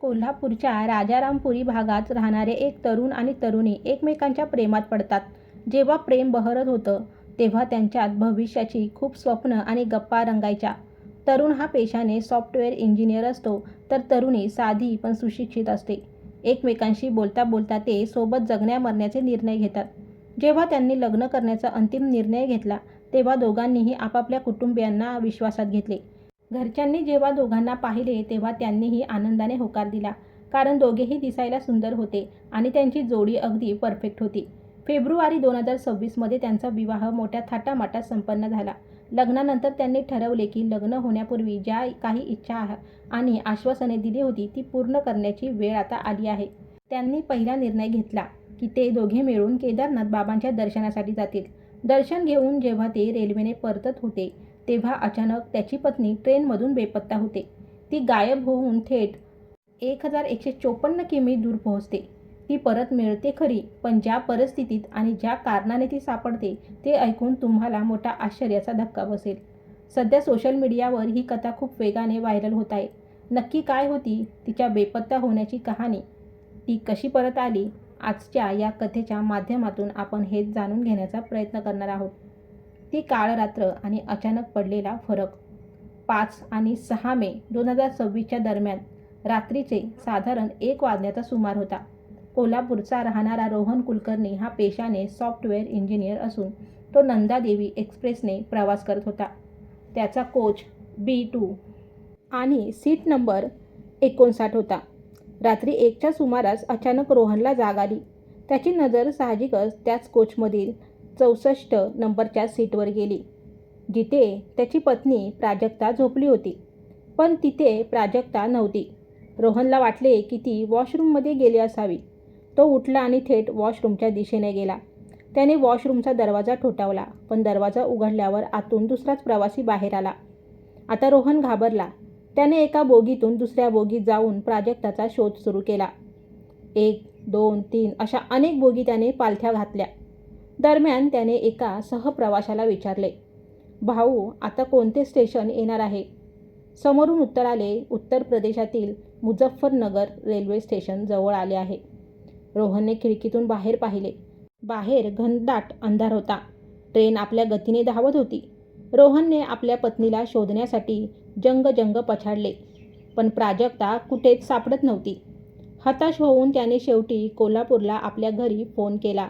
कोल्हापूरच्या राजारामपुरी भागात राहणारे एक तरुण आणि तरुणी एकमेकांच्या प्रेमात पडतात. जेव्हा प्रेम बहरत होतं तेव्हा त्यांच्यात भविष्याची खूप स्वप्न आणि गप्पा रंगायच्या. तरुण हा पेशाने सॉफ्टवेअर इंजिनियर असतो तर तरुणी साधी पण सुशिक्षित असते. एकमेकांशी बोलता बोलता ते सोबत जगण्या मरण्याचे निर्णय घेतात. जेव्हा त्यांनी लग्न करण्याचा अंतिम निर्णय घेतला तेव्हा दोघांनीही आपापल्या कुटुंबियांना विश्वासात घेतले. घरच्यांनी जेव्हा दोघांना पाहिले तेव्हा त्यांनीही आनंदाने होकार दिला, कारण दोघेही दिसायला सुंदर होते आणि त्यांची जोडी अगदी परफेक्ट होती. फेब्रुवारी 2026 मध्ये त्यांचा विवाह मोठ्या थाटामाटात संपन्न झाला. लग्नानंतर त्यांनी ठरवले की लग्न होण्यापूर्वी ज्या काही इच्छा आणि आश्वासने दिली होती ती पूर्ण करण्याची वेळ आता आली आहे. त्यांनी पहिला निर्णय घेतला की ते दोघे मिळून केदारनाथ बाबांच्या दर्शनासाठी जातील. दर्शन घेऊन जेव्हा ते रेल्वेने परतत होते तेव्हा अचानक त्याची पत्नी ट्रेनमधून बेपत्ता होते. ती गायब होऊन थेट 1154 किमी दूर पोहोचते. ती परत मिळते खरी, पण ज्या परिस्थितीत आणि ज्या कारणाने ती सापडते ते ऐकून तुम्हाला मोठा आश्चर्याचा धक्का बसेल. सध्या सोशल मीडियावर ही कथा खूप वेगाने व्हायरल होत आहे. नक्की काय होती तिच्या बेपत्ता होण्याची कहाणी? ती कशी परत आली? आजच्या या कथेच्या माध्यमातून आपण हेच जाणून घेण्याचा प्रयत्न करणार आहोत. ती काळ रात्र आणि अचानक पडलेला फरक. 5 आणि 6 मे 2026च्या दरम्यान रात्रीचे साधारण 1 वाजण्याचा सुमार होता. कोल्हापूरचा राहणारा रोहन कुलकर्णी हा पेशाने सॉफ्टवेअर इंजिनियर असून तो नंदादेवी एक्सप्रेसने प्रवास करत होता. त्याचा कोच B2 आणि सीट नंबर 59 होता. रात्री 1च्या सुमारास अचानक रोहनला जाग आली. त्याची नजर साहजिकच त्याच कोचमधील 64 नंबरच्या सीटवर गेली, जिथे त्याची पत्नी प्राजक्ता झोपली होती. पण तिथे प्राजक्ता नव्हती. रोहनला वाटले की ती वॉशरूममध्ये गेली असावी. तो उठला आणि थेट वॉशरूमच्या दिशेने गेला. त्याने वॉशरूमचा दरवाजा ठोठावला, पण दरवाजा उघडल्यावर आतून दुसराच प्रवासी बाहेर आला. आता रोहन घाबरला. त्याने एका बोगीतून दुसऱ्या बोगीत जाऊन प्राजक्ताचा शोध सुरू केला. 1, 2, 3 अशा अनेक बोगी त्याने पालथ्या घातल्या. दरम्यान त्याने एका सहप्रवाशाला विचारले, भाऊ आता कोणते स्टेशन येणार आहे? समोरून उत्तर आले, उत्तर प्रदेशातील मुझफ्फरनगर रेल्वे स्टेशन जवळ आले आहे. रोहनने खिडकीतून बाहेर पाहिले. बाहेर घनदाट अंधार होता. ट्रेन आपल्या गतीने धावत होती. रोहनने आपल्या पत्नीला शोधण्यासाठी जंग पछाडले, पण प्राजक्ता कुठेच सापडत नव्हती. हताश होऊन त्याने शेवटी कोल्हापूरला आपल्या घरी फोन केला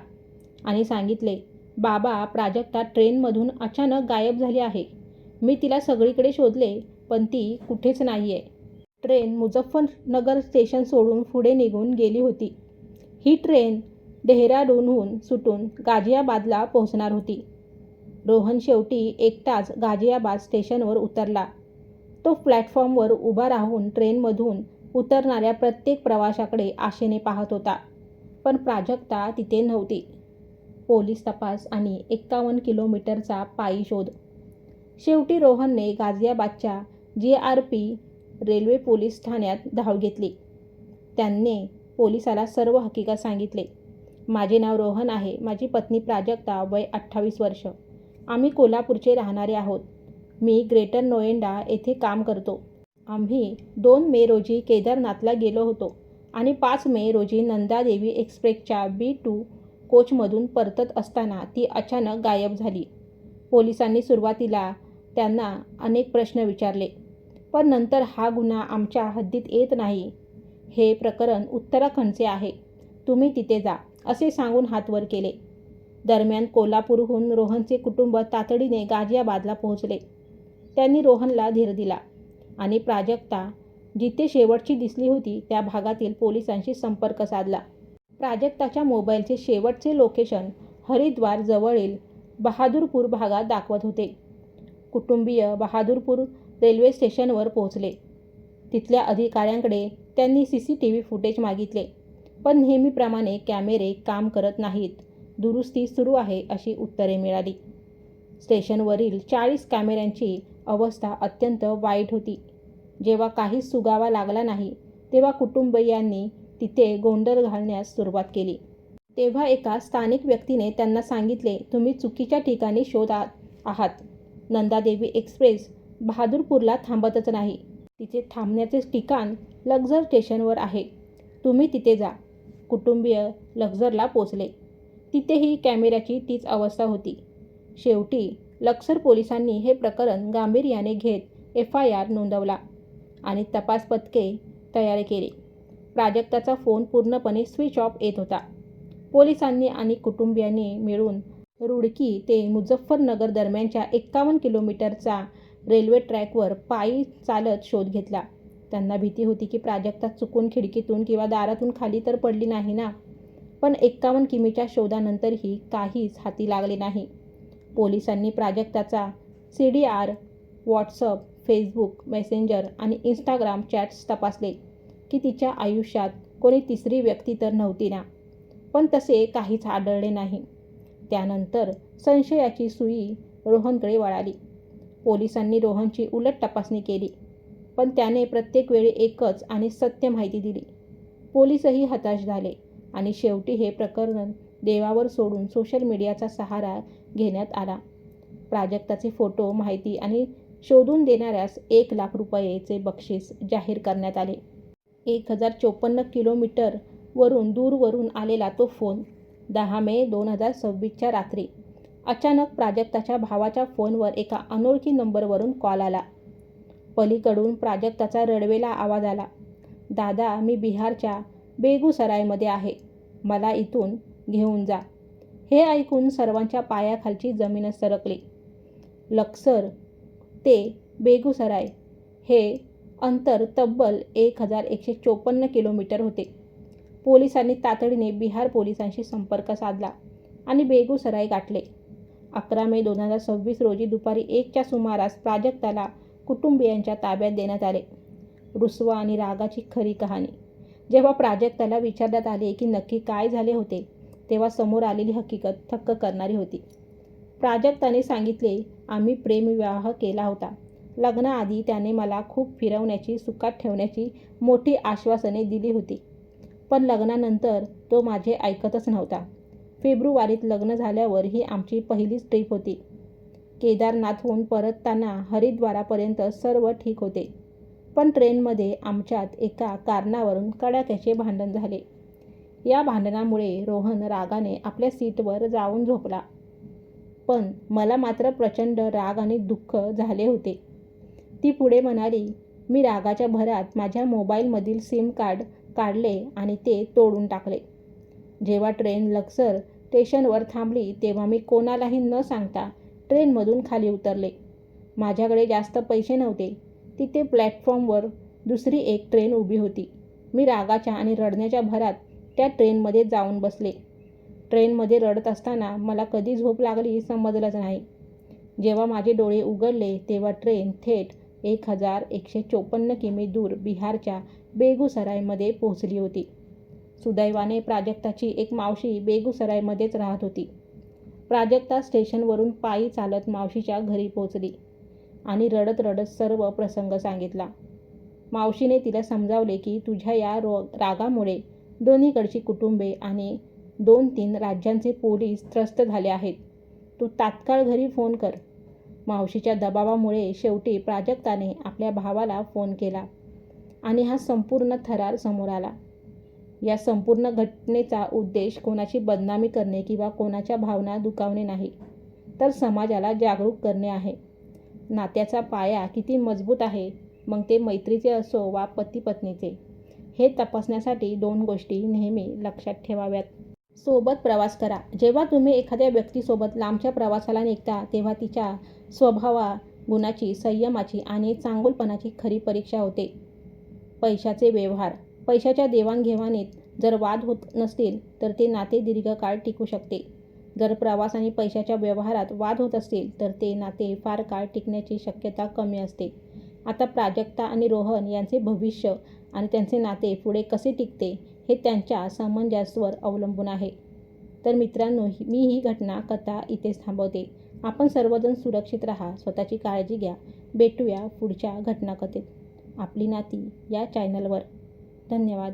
आणि सांगितले, बाबा प्राजक्ता ट्रेनमधून अचानक गायब झाली आहे. मी तिला सगळीकडे शोधले पण ती कुठेच नाही आहे. ट्रेन मुझफ्फरनगर स्टेशन सोडून पुढे निघून गेली होती. ही ट्रेन डेहराडूनहून सुटून गाझियाबादला पोहोचणार होती. रोहन शेवटी एकटाच गाझियाबाद स्टेशनवर उतरला. तो प्लॅटफॉर्मवर उभा राहून ट्रेनमधून उतरणाऱ्या प्रत्येक प्रवाशाकडे आशेने पाहत होता, पण प्राजक्ता तिथे नव्हती. पोलीस तपास आणि 51 किलोमीटरचा पायी शोध. शेवटी रोहनने गाझियाबादच्या GRP रेल्वे पोलीस ठाण्यात धाव घेतली. त्यांनी पोलिसाला सर्व हकीकत सांगितले. माझे नाव रोहन आहे. माझी पत्नी प्राजक्ता, वय 28 वर्ष. आम्ही कोल्हापूरचे राहणारे आहोत. मी ग्रेटर नोएडा येथे काम करतो. आम्ही 2 मे रोजी केदारनाथला गेलो होतो आणि 5 मे रोजी नंदादेवी एक्सप्रेसच्या B2 कोचमधून परतत असताना ती अचानक गायब झाली. पोलिसांनी सुरुवातीला त्यांना अनेक प्रश्न विचारले, पण नंतर हा गुन्हा आमच्या हद्दीत येत नाही. हे प्रकरण उत्तराखंडचे आहे. तुम्ही तिथे जा, असे सांगून हात वर केले. दरम्यान कोल्हापूरहून रोहनचे कुटुंब तातडीने गाझियाबादला पोहोचले. त्यांनी रोहनला धीर दिला आणि प्राजक्ता जिथे शेवटची दिसली होती त्या भागातील पोलिसांशी संपर्क साधला. प्राजक्ताच्या मोबाईलचे शेवटचे लोकेशन हरिद्वार जवळील बहादूरपूर भागात दाखवत होते. कुटुंबीय बहादूरपूर रेल्वे स्टेशनवर पोहोचले. तिथल्या अधिकाऱ्यांकडे त्यांनी CCTV फुटेज मागितले, पण नेहमीप्रमाणे कॅमेरे काम करत नाहीत, दुरुस्ती सुरू आहे अशी उत्तरे मिळाली. स्टेशनवरील 40 कॅमेऱ्यांची अवस्था अत्यंत वाईट होती. जेव्हा काहीच सुगावा लागला नाही तेव्हा कुटुंबियांनी तिथे गोंधळ घालण्यास सुरुवात केली. तेव्हा एका स्थानिक व्यक्तीने त्यांना सांगितले, तुम्ही चुकीच्या ठिकाणी शोधत आहात. नंदादेवी एक्सप्रेस बहादूरपूरला थांबतच नाही. तिचे थांबण्याचे ठिकाण लक्झर स्टेशनवर आहे. तुम्ही तिथे जा. कुटुंबीय लक्झरला पोचले. तिथेही कॅमेऱ्याची तीच अवस्था होती. शेवटी लक्झर पोलिसांनी हे प्रकरण गांभीर्याने घेत FIR नोंदवला आणि तपास पथके तयार केली. प्राजक्ताचा फोन पूर्णपणे स्विच ऑफ येत होता. पोलिसांनी आणि कुटुंबियांनी मिळून रुडकी ते मुझफ्फरनगर दरम्यानच्या 51 किलोमीटरचा रेल्वे ट्रॅकवर पायी चालत शोध घेतला. त्यांना भीती होती की प्राजक्ता चुकून खिडकीतून किंवा दारातून खाली तर पडली नाही ना. पण 51 किमीच्या शोधानंतरही काहीच हाती लागले नाही. पोलिसांनी प्राजक्ताचा CDR, व्हॉट्सअप, फेसबुक मेसेंजर आणि इंस्टाग्राम चॅट्स तपासले की तिच्या आयुष्यात कोणी तिसरी व्यक्ती तर नव्हती ना. पण तसे काहीच आढळले नाही. त्यानंतर संशयाची सुई रोहनकडे वळाली. पोलिसांनी रोहनची उलट तपासणी केली, पण त्याने प्रत्येक वेळी एकच आणि सत्य माहिती दिली. पोलीसही हताश झाले आणि शेवटी हे प्रकरण देवावर सोडून सोशल मीडियाचा सहारा घेण्यात आला. प्राजक्ताचे फोटो, माहिती आणि शोधून देणाऱ्यास 1 लाख रुपयेचे बक्षीस जाहीर करण्यात आले. 1054 किलोमीटर दूरवरून आलेला तो फोन. 10 मे 2026च्या रात्री अचानक प्राजक्ताच्या भावाच्या फोनवर एका अनोळखी नंबरवरून कॉल आला. पलीकडून प्राजक्ताचा रडवेला आवाज आला. दादा, मी बिहारच्या बेगुसरायमध्ये आहे. मला इथून घेऊन जा. हे ऐकून सर्वांच्या पायाखालची जमीनच सरकली. लक्सर ते बेगुसराय हे अंतर तब्बल 1154 किलोमीटर होते. पोलिसांनी तातडीने बिहार पोलिसांशी संपर्क साधला आणि बेगुसराय गाठले. 11 मे 2026 रोजी दुपारी 1च्या सुमारास प्राजक्ताला कुटुंबियांच्या ताब्यात देण्यात आले. रुसवा आणि रागाची खरी कहाणी. जेव्हा प्राजक्ताला विचारण्यात आले की नक्की काय झाले होते, तेव्हा समोर आलेली हकीकत थक्क करणारी होती. प्राजक्ताने सांगितले, आम्ही प्रेमविवाह केला होता. लग्नाआधी त्याने मला खूप फिरवण्याची, सुखात ठेवण्याची मोठी आश्वासने दिली होती. पण लग्नानंतर तो माझे ऐकतच नव्हता. फेब्रुवारीत लग्न झाल्यावर ही आमची पहिलीच ट्रिप होती. केदारनाथहून परतताना हरिद्वारापर्यंत सर्व ठीक होते. पण ट्रेनमध्ये आमच्यात एका कारणावरून कडाक्याचे भांडण झाले. या भांडणामुळे रोहन रागाने आपल्या सीटवर जाऊन झोपला. पण मला मात्र प्रचंड राग आणि दुःख झाले होते. ती पुढे म्हणाली, मी रागाच्या भरात माझ्या मोबाईलमधील सिम कार्ड काढले आणि ते तोडून टाकले. जेव्हा ट्रेन लक्सर स्टेशनवर थांबली तेव्हा मी कोणालाही न सांगता ट्रेनमधून खाली उतरले. माझ्याकडे जास्त पैसे नव्हते. तिथे प्लॅटफॉर्मवर दुसरी एक ट्रेन उभी होती. मी रागाच्या आणि रडण्याच्या भरात त्या ट्रेनमध्ये जाऊन बसले. ट्रेनमध्ये रडत असताना मला कधी झोप लागली समजलंच नाही. जेव्हा माझे डोळे उघडले तेव्हा ट्रेन थेट 1154 किमी दूर बिहारच्या बेगुसरायमध्ये पोहोचली होती. सुदैवाने प्राजक्ताची एक मावशी बेगुसरायमध्येच राहत होती. प्राजक्ता स्टेशनवरून पायी चालत मावशीच्या घरी पोहोचली आणि रडत रडत सर्व प्रसंग सांगितला. मावशीने तिला समजावले की तुझ्या या रागामुळे दोन्हीकडची कुटुंबे आणि 2-3 राज्यांचे पोलीस त्रस्त झाले आहेत. तू तात्काळ घरी फोन कर. मावशीच्या दबावामुळे शेवटी प्राजक्ताने आपल्या भावाला फोन केला आणि हा संपूर्ण थरार समोर आला. या संपूर्ण घटनेचा उद्देश कोणाची बदनामी करणे किंवा कोणाच्या भावना दुखावणे नाही, तर समाजाला जागरूक करणे आहे. नात्याचा पाया किती मजबूत आहे, मग ते मैत्रीचे असो वा पती-पत्नीचे, हे तपासण्यासाठी 2 गोष्टी नेहमी लक्षात ठेवाव्यात. सोबत प्रवास करा. जेव्हा तुम्ही एखाद्या व्यक्तीसोबत लांबच्या प्रवासाला निघता तेव्हा तिच्या स्वभावा, गुणाची, संयमाची आणि चांगुलपणाची खरी परीक्षा होते. पैशाचे व्यवहार. पैशाच्या देवाणघेवाणीत जर वाद होत नसतील तर ते नाते दीर्घकाळ टिकू शकते. जर प्रवास आणि पैशाच्या व्यवहारात वाद होत असतील तर ते नाते फार काळ टिकण्याची शक्यता कमी असते. आता प्राजक्ता आणि रोहन यांचे भविष्य आणि त्यांचे नाते पुढे कसे टिकते हे त्यांच्या सामंजस्यावर अवलंबून आहे. तर मित्रांनो, मी ही कथा इथेच थांबवते. आपण सर्वजण सुरक्षित राहा, स्वतःची काळजी घ्या. भेटूया पुढच्या घटनाकथेत. आपली नाती या चॅनलवर. धन्यवाद.